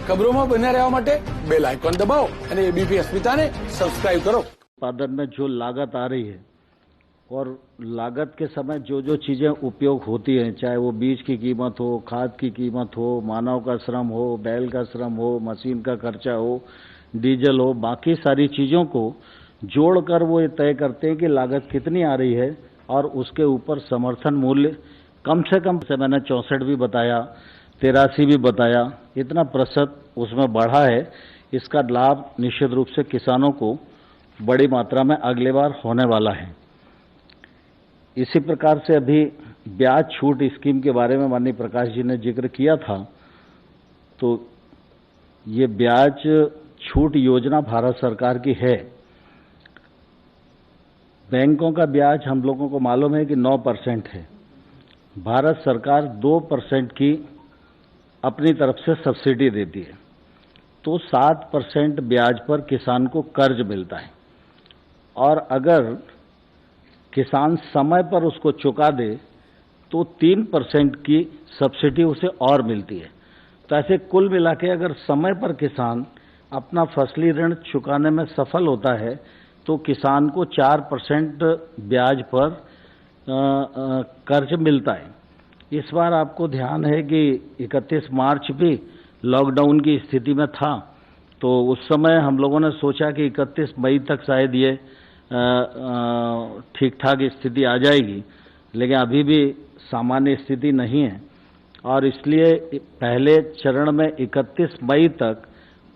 ખબરોમાં બન્યા રહેવા માટે બેલ આઇકોન દબાવો અને એબીપી અસ્મિતાને સબસ્ક્રાઇબ કરો। उत्पादन में जो लागत आ रही है और लागत के समय जो जो चीजें उपयोग होती हैं, चाहे वो बीज की कीमत हो, खाद की कीमत हो, मानव का श्रम हो, बैल का श्रम हो, मशीन का खर्चा हो, डीजल हो, बाकी सारी चीजों को जोड़कर वो ये तय करते हैं कि लागत कितनी आ रही है और उसके ऊपर समर्थन मूल्य कम से मैंने 64 भी बताया, 83 भी बताया, इतना प्रतिशत उसमें बढ़ा है। इसका लाभ निश्चित रूप से किसानों को बड़ी मात्रा में अगले बार होने वाला है। इसी प्रकार से अभी ब्याज छूट स्कीम के बारे में माननीय प्रकाश जी ने जिक्र किया था, तो ये ब्याज छूट योजना भारत सरकार की है। बैंकों का ब्याज हम लोगों को मालूम है कि 9% है। भारत सरकार 2% की अपनी तरफ से सब्सिडी देती है, तो 7% ब्याज पर किसान को कर्ज मिलता है और अगर किसान समय पर उसको चुका दे तो 3% की सब्सिडी उसे और मिलती है। तो ऐसे कुल मिला के अगर समय पर किसान अपना फसली ऋण चुकाने में सफल होता है तो किसान को 4% ब्याज पर कर्ज मिलता है। इस बार आपको ध्यान है कि 31 मार्च भी लॉकडाउन की स्थिति में था, तो उस समय हम लोगों ने सोचा कि 31 मई तक शायद ये ठीक ठाक स्थिति आ जाएगी, लेकिन अभी भी सामान्य स्थिति नहीं है और इसलिए पहले चरण में 31 मई तक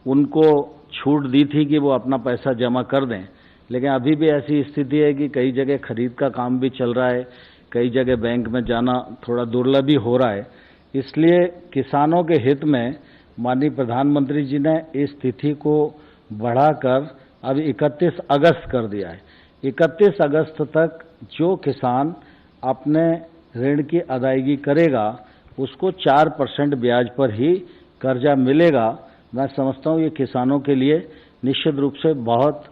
उनको छूट दी थी कि वो अपना पैसा जमा कर दें, लेकिन अभी भी ऐसी स्थिति है कि कई जगह खरीद का काम भी चल रहा है, कई जगह बैंक में जाना थोड़ा दुर्लभ ही हो रहा है। इसलिए किसानों के हित में माननीय प्रधानमंत्री जी ने इस तिथि को बढ़ाकर अब 31 अगस्त कर दिया है। 31 अगस्त तक जो किसान अपने ऋण की अदायगी करेगा उसको 4% ब्याज पर ही कर्जा मिलेगा। मैं समझता हूँ ये किसानों के लिए निश्चित रूप से बहुत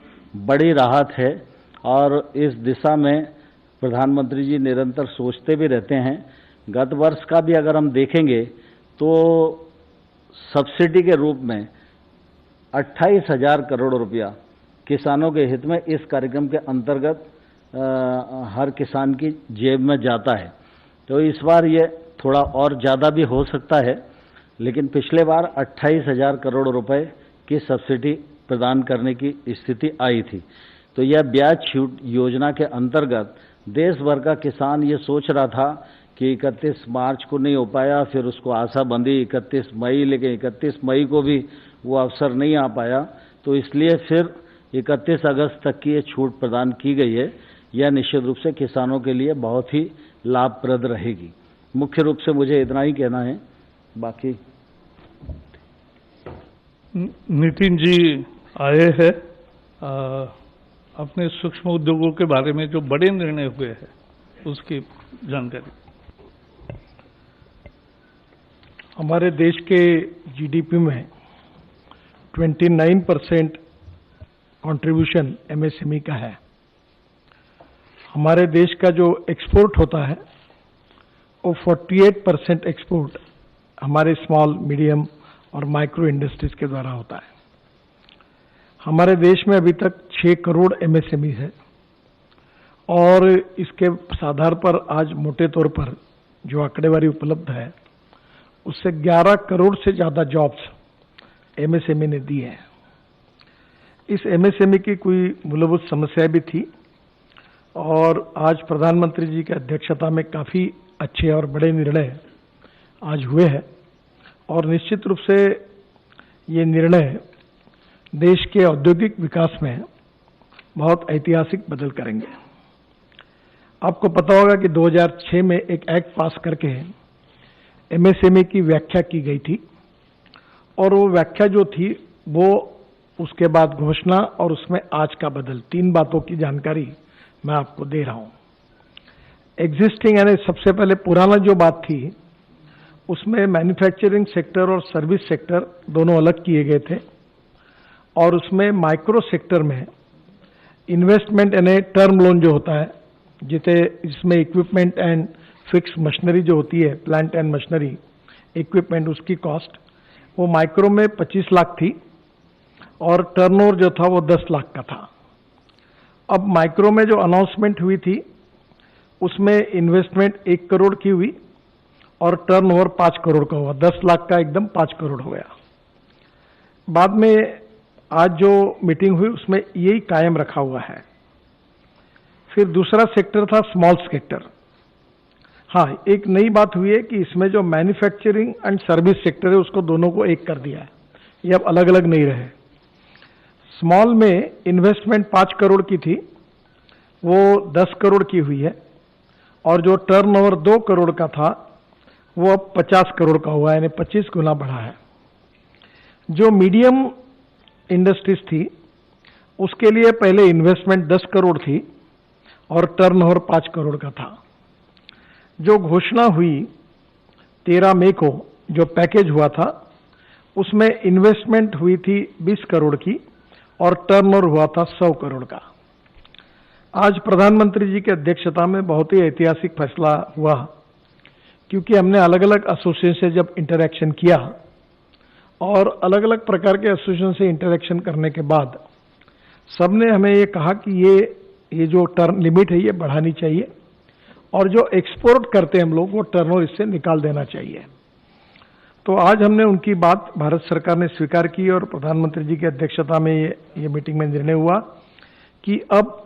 बड़ी राहत है और इस दिशा में प्रधानमंत्री जी निरंतर सोचते भी रहते हैं। गत वर्ष का भी अगर हम देखेंगे तो सब्सिडी के रूप में 28,000 करोड़ रुपया किसानों के हित में इस कार्यक्रम के अंतर्गत हर किसान की जेब में जाता है। तो इस बार ये थोड़ा और ज़्यादा भी हो सकता है, लेकिन पिछले बार 28,000 करोड़ रुपए की सब्सिडी प्रदान करने की स्थिति आई थी। तो यह ब्याज छूट योजना के अंतर्गत देश भर का किसान ये सोच रहा था कि 31 मार्च को नहीं हो पाया, फिर उसको आशा बंधी 31 मई, लेकिन 31 मई को भी वो अवसर नहीं आ पाया, तो इसलिए फिर 31 अगस्त तक की ये छूट प्रदान की गई है। यह निश्चित रूप से किसानों के लिए बहुत ही लाभप्रद रहेगी। मुख्य रूप से मुझे इतना ही कहना है, बाकी नितिन जी आए हैं अपने सूक्ष्म उद्योगों के बारे में जो बड़े निर्णय हुए हैं उसकी जानकारी। हमारे देश के जीडीपी में 29% कंट्रीब्यूशन एमएसएमई का है। हमारे देश का जो एक्सपोर्ट होता है वो 48% एक्सपोर्ट हमारे स्मॉल, मीडियम और माइक्रो इंडस्ट्रीज के द्वारा होता है। हमारे देश में अभी तक 6 करोड़ एमएसएमई है और इसके आधार पर आज मोटे तौर पर जो आंकड़ेवारी उपलब्ध है उससे 11 करोड़ से ज़्यादा जॉब्स एमएसएमई ने दी है। इस एमएसएमई की कोई मूलभूत समस्या भी थी और आज प्रधानमंत्री जी की अध्यक्षता में काफ़ी अच्छे और बड़े निर्णय आज हुए हैं और निश्चित रूप से ये निर्णय देश के औद्योगिक विकास में बहुत ऐतिहासिक बदल करेंगे। आपको पता होगा कि 2006 में एक एक्ट पास करके एमएसएमई की व्याख्या की गई थी और वो व्याख्या जो थी वो उसके बाद घोषणा और उसमें आज का बदल, 3 बातों की जानकारी मैं आपको दे रहा हूं। एग्जिस्टिंग यानी सबसे पहले पुराना जो बात थी उसमें मैन्युफैक्चरिंग सेक्टर और सर्विस सेक्टर दोनों अलग किए गए थे और उसमें माइक्रो सेक्टर में इन्वेस्टमेंट यानी टर्म लोन जो होता है जिसमें इक्विपमेंट एंड फिक्स मशीनरी जो होती है, प्लांट एंड मशीनरी इक्विपमेंट, उसकी कॉस्ट वो माइक्रो में 25 लाख थी और टर्नओवर जो था वो 10 लाख का था। अब माइक्रो में जो अनाउंसमेंट हुई थी उसमें इन्वेस्टमेंट 1 करोड़ की हुई और टर्नओवर 5 करोड़ का हुआ, 10 लाख का एकदम 5 करोड़ हो गया। बाद में आज जो मीटिंग हुई उसमें यही कायम रखा हुआ है। फिर दूसरा सेक्टर था स्मॉल सेक्टर। हाँ, एक नई बात हुई है कि इसमें जो मैन्युफैक्चरिंग एंड सर्विस सेक्टर है उसको दोनों को एक कर दिया है, ये अब अलग अलग नहीं रहे। स्मॉल में इन्वेस्टमेंट 5 करोड़ की थी, वो 10 करोड़ की हुई है और जो टर्नओवर 2 करोड़ का था वो अब 50 करोड़ का हुआ है, यानी 25 गुना बढ़ा है। जो मीडियम इंडस्ट्रीज थी उसके लिए पहले इन्वेस्टमेंट 10 करोड़ थी और टर्नओवर 5 करोड़ का था। जो घोषणा हुई 13 मई को जो पैकेज हुआ था उसमें इन्वेस्टमेंट हुई थी 20 करोड़ की और टर्नओवर हुआ था 100 करोड़ का। आज प्रधानमंत्री जी की अध्यक्षता में बहुत ही ऐतिहासिक फैसला हुआ, क्योंकि हमने अलग अलग एसोसिएशन से जब इंटरेक्शन किया और अलग अलग प्रकार के एसोसिएशन से इंटरेक्शन करने के बाद सबने हमें ये कहा कि ये जो टर्न लिमिट है ये बढ़ानी चाहिए और जो एक्सपोर्ट करते हैं हम लोग वो टर्नओवर इससे निकाल देना चाहिए। तो आज हमने उनकी बात भारत सरकार ने स्वीकार की और प्रधानमंत्री जी की अध्यक्षता में ये मीटिंग में निर्णय हुआ कि अब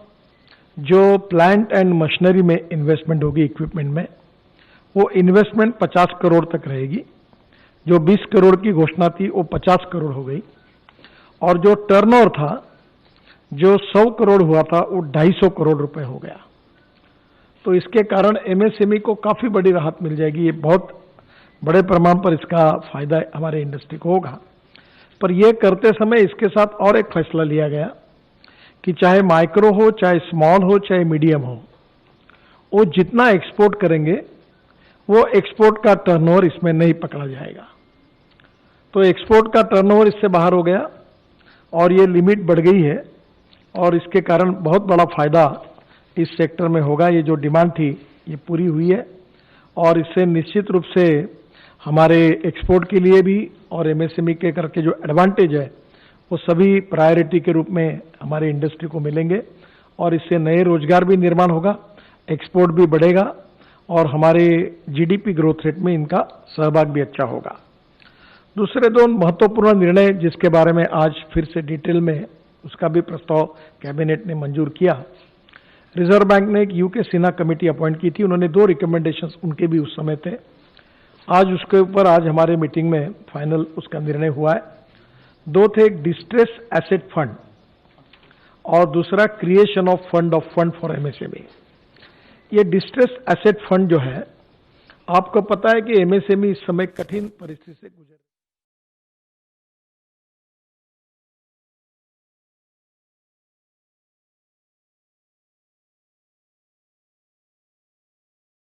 जो प्लांट एंड मशीनरी में इन्वेस्टमेंट होगी इक्विपमेंट में, वो इन्वेस्टमेंट 50 करोड़ तक रहेगी। जो 20 करोड़ की घोषणा थी वो 50 करोड़ हो गई और जो टर्नओवर था जो 100 करोड़ हुआ था वो 250 करोड़ रुपए हो गया। तो इसके कारण एमएसएमई को काफी बड़ी राहत मिल जाएगी। ये बहुत बड़े पैमाने पर इसका फायदा हमारे इंडस्ट्री को होगा। पर यह करते समय इसके साथ और एक फैसला लिया गया कि चाहे माइक्रो हो, चाहे स्मॉल हो, चाहे मीडियम हो, वो जितना एक्सपोर्ट करेंगे वो एक्सपोर्ट का टर्नओवर इसमें नहीं पकड़ा जाएगा। तो एक्सपोर्ट का टर्नओवर इससे बाहर हो गया और ये लिमिट बढ़ गई है और इसके कारण बहुत बड़ा फायदा इस सेक्टर में होगा। ये जो डिमांड थी ये पूरी हुई है और इससे निश्चित रूप से हमारे एक्सपोर्ट के लिए भी और एमएसएमई के करके जो एडवांटेज है वो सभी प्रायोरिटी के रूप में हमारे इंडस्ट्री को मिलेंगे और इससे नए रोजगार भी निर्माण होगा, एक्सपोर्ट भी बढ़ेगा और हमारे जीडीपी ग्रोथ रेट में इनका सहभाग भी अच्छा होगा। दूसरे दो महत्वपूर्ण निर्णय जिसके बारे में आज फिर से डिटेल में उसका भी प्रस्ताव कैबिनेट ने मंजूर किया। रिजर्व बैंक ने एक यूके सिन्हा कमेटी अपॉइंट की थी, उन्होंने 2 रिकमेंडेशंस उनके भी उस समय थे। आज उसके ऊपर आज हमारे मीटिंग में फाइनल उसका निर्णय हुआ है। 2 थे, एक डिस्ट्रेस एसेट फंड और दूसरा creation of fund for MSME. ये डिस्ट्रेस एसेट फंड जो है, आपको पता है कि एमएसएमई इस समय कठिन परिस्थिति से गुजर